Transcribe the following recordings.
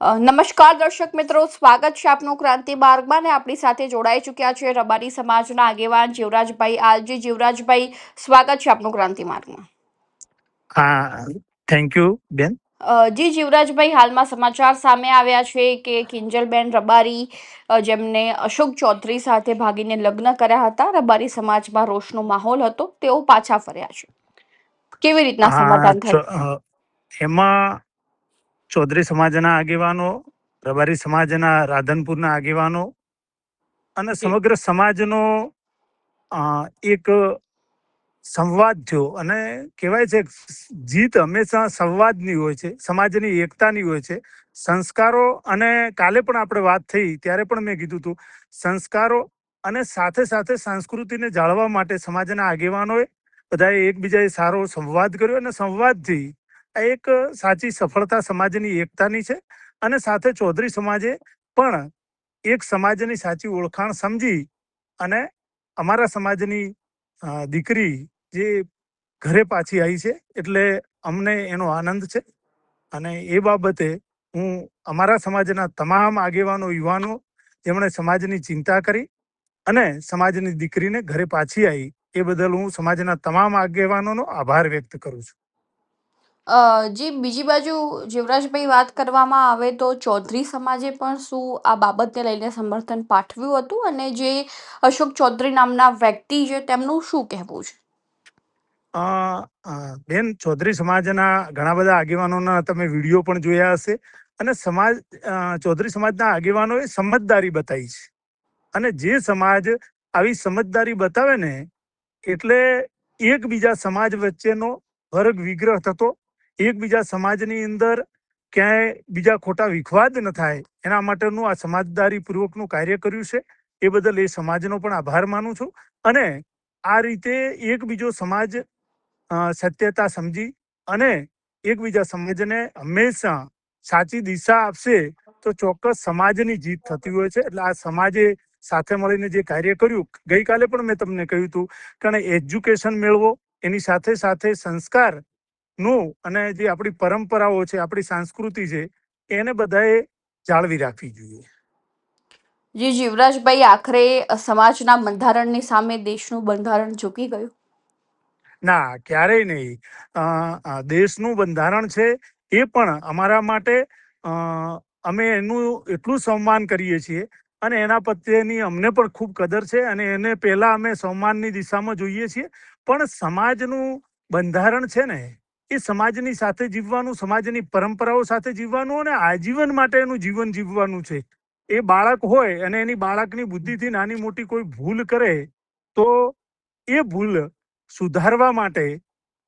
નમસ્કાર દર્શક મિત્રો, સ્વાગત છે આપનું ક્રાંતિ માર્ગમાં ને આપણી સાથે જોડાઈ ચૂક્યા છે રબારી સમાજના આગેવાન જીવરાજભાઈ આલજી. જીવરાજભાઈ, સ્વાગત છે આપનું ક્રાંતિ માર્ગમાં. હા, થેન્ક યુ બેન. જી જીવરાજભાઈ, હાલમાં સમાચાર સામે આવ્યા છે કે કિંજલબેન રબારી, જેમને અશોક ચૌધરી સાથે ભાગીને લગ્ન કર્યા હતા, રબારી સમાજમાં રોષનો માહોલ હતો, તેઓ પાછા ફર્યા છે. કેવી રીતના હા, સમાધાન થાય? એમાં ચૌધરી સમાજના આગેવાનો, રબારી સમાજના રાધનપુરના આગેવાનો અને જી. સમગ્ર સમાજનો એક સંવાદ થયો. અને કહેવાય છે જીત હંમેશા સંવાદની હોય છે, સમાજની એકતાની હોય છે. સંસ્કારો, અને કાલે પણ આપણે વાત થઈ ત્યારે પણ મેં કીધું હતું, સંસ્કારો અને સાથે સાથે સંસ્કૃતિને જાળવવા માટે સમાજના આગેવાનોએ બધાએ એકબીજાએ સારો સંવાદ કર્યો, અને સંવાદથી આ એક સાચી સફળતા સમાજની એકતાની છે. અને સાથે ચૌધરી સમાજે પણ એક સમાજની સાચી ઓળખાણ સમજી અને અમારા સમાજની દીકરી જે ઘરે પાછી આવી છે, એટલે અમને એનો આનંદ છે. અને એ બાબતે હું અમારા સમાજના તમામ આગેવાનો, યુવાનો, જેમણે સમાજની ચિંતા કરી અને સમાજની દીકરીને ઘરે પાછી આવી, એ બદલ હું સમાજના તમામ આગેવાનોનો આભાર વ્યક્ત કરું છું. જી, બીજી બાજુ જીવરાજભાઈ, વાત કરવામાં આવે તો ચૌધરી સમાજે પણ શું આ બાબતને લઈને સમર્થન પાઠવ્યું હતું, અને જે અશોક ચૌધરી નામના વ્યક્તિ છે તેમનું શું કહેવું છે? બેન, ચૌધરી સમાજના ઘણા બધા આગેવાનોના તમે વિડીયો પણ જોયા હશે. અને ચૌધરી સમાજના આગેવાનોએ સમજદારી બતાવી છે. અને જે સમાજ આવી સમજદારી બતાવે ને, એટલે એકબીજા સમાજ વચ્ચેનો વર્ગ વિગ્રહ થતો, એકબીજા સમાજની અંદર ક્યાંય બીજા ખોટા વિખવાદ ન થાય, એના માટેનું આ સમાજદારી પૂર્વકનું કાર્ય કર્યું છે. એ બદલ એ સમાજનો પણ આભાર માનું છું. અને આ રીતે એકબીજો સમાજ સત્યતા સમજી અને એકબીજા સમાજને હંમેશા સાચી દિશા આપશે, તો ચોક્કસ સમાજની જીત થતી હોય છે. એટલે આ સમાજે સાથે મળીને જે કાર્ય કર્યું, ગઈકાલે પણ મેં તમને કહ્યું હતું, કારણ એજ્યુકેશન મેળવો, એની સાથે સાથે સંસ્કારનું અને જે આપણી પરંપરાઓ છે, આપણી સંસ્કૃતિ છે, એને બધાએ જાળવી રાખવી જોઈએ. જી જીવરાજભાઈ, આખરે સમાજના બંધારણની સામે દેશનું બંધારણ ઝૂકી ગયું? ના, ક્યારેય નહીં. દેશનું બંધારણ છે એ પણ અમારા માટે, અમે એનું એટલું સન્માન કરીએ છીએ અને એના પ્રત્યેની અમને પણ ખૂબ કદર છે, અને એને પહેલા અમે સન્માનની દિશામાં જોઈએ છીએ. પણ સમાજનું બંધારણ છે ને, એ સમાજની સાથે જીવવાનું, સમાજની પરંપરાઓ સાથે જીવવાનું અને આજીવન માટે એનું જીવન જીવવાનું છે. એ બાળક હોય અને એની બાળકની બુદ્ધિથી નાની મોટી કોઈ ભૂલ કરે, તો એ ભૂલ સુધારવા માટે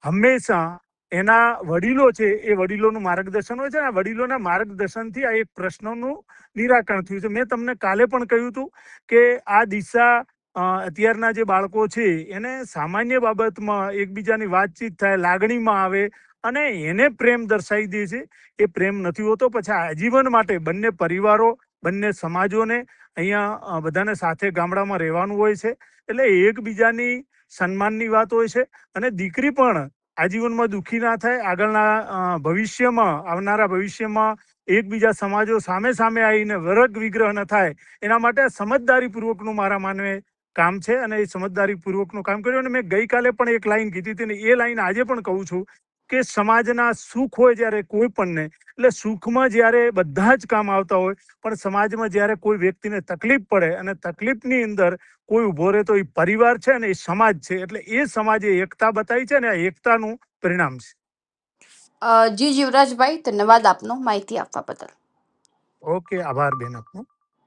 હંમેશા એના વડીલો છે, એ વડીલોનું માર્ગદર્શન હોય છે. આ વડીલોના માર્ગદર્શનથી આ એક પ્રશ્નનું નિરાકરણ થયું છે. મેં તમને કાલે પણ કહ્યું હતું કે આ દિશા, અત્યારના જે બાળકો છે એને સામાન્ય બાબતમાં એકબીજાની વાતચીત થાય, લાગણીમાં આવે અને એને પ્રેમ દર્શાવી દે છે. એ પ્રેમ નથી હોતો. પછી આજીવન માટે બંને પરિવારો, બંને સમાજોને અહીંયા બધાને સાથે ગામડામાં રહેવાનું હોય છે. એટલે એકબીજાની સન્માનની વાત હોય છે. અને દીકરી પણ આજીવનમાં દુઃખી ના થાય, આગળના ભવિષ્યમાં, આવનારા ભવિષ્યમાં એકબીજા સમાજો સામે સામે આવીને વર્ગ વિગ્રહ ન થાય, એના માટે સમજદારી પૂર્વકનું મારા માનવે કામ છે. અને એ સમજદારી પૂર્વકનું કામ કર્યું. અને મેં ગઈકાલે પણ એક લાઈન કીધી હતી ને, એ લાઈન આજે પણ કહું છું કે સમાજના સુખ હોય જ્યારે કોઈ પણને, એટલે સુખમાં જ્યારે બધા જ કામ આવતા હોય, પણ સમાજમાં જ્યારે કોઈ વ્યક્તિને તકલીફ પડે અને તકલીફની અંદર કોઈ ઉભો રહે, તો એ પરિવાર છે અને એ સમાજ છે. એટલે એ સમાજે એકતા બતાવી છે, અને આ એકતાનું પરિણામ છે. જી જીવરાજભાઈ, ધન્યવાદ આપનો માહિતી આપવા બદલ. ઓકે, આભાર બેન આપનો.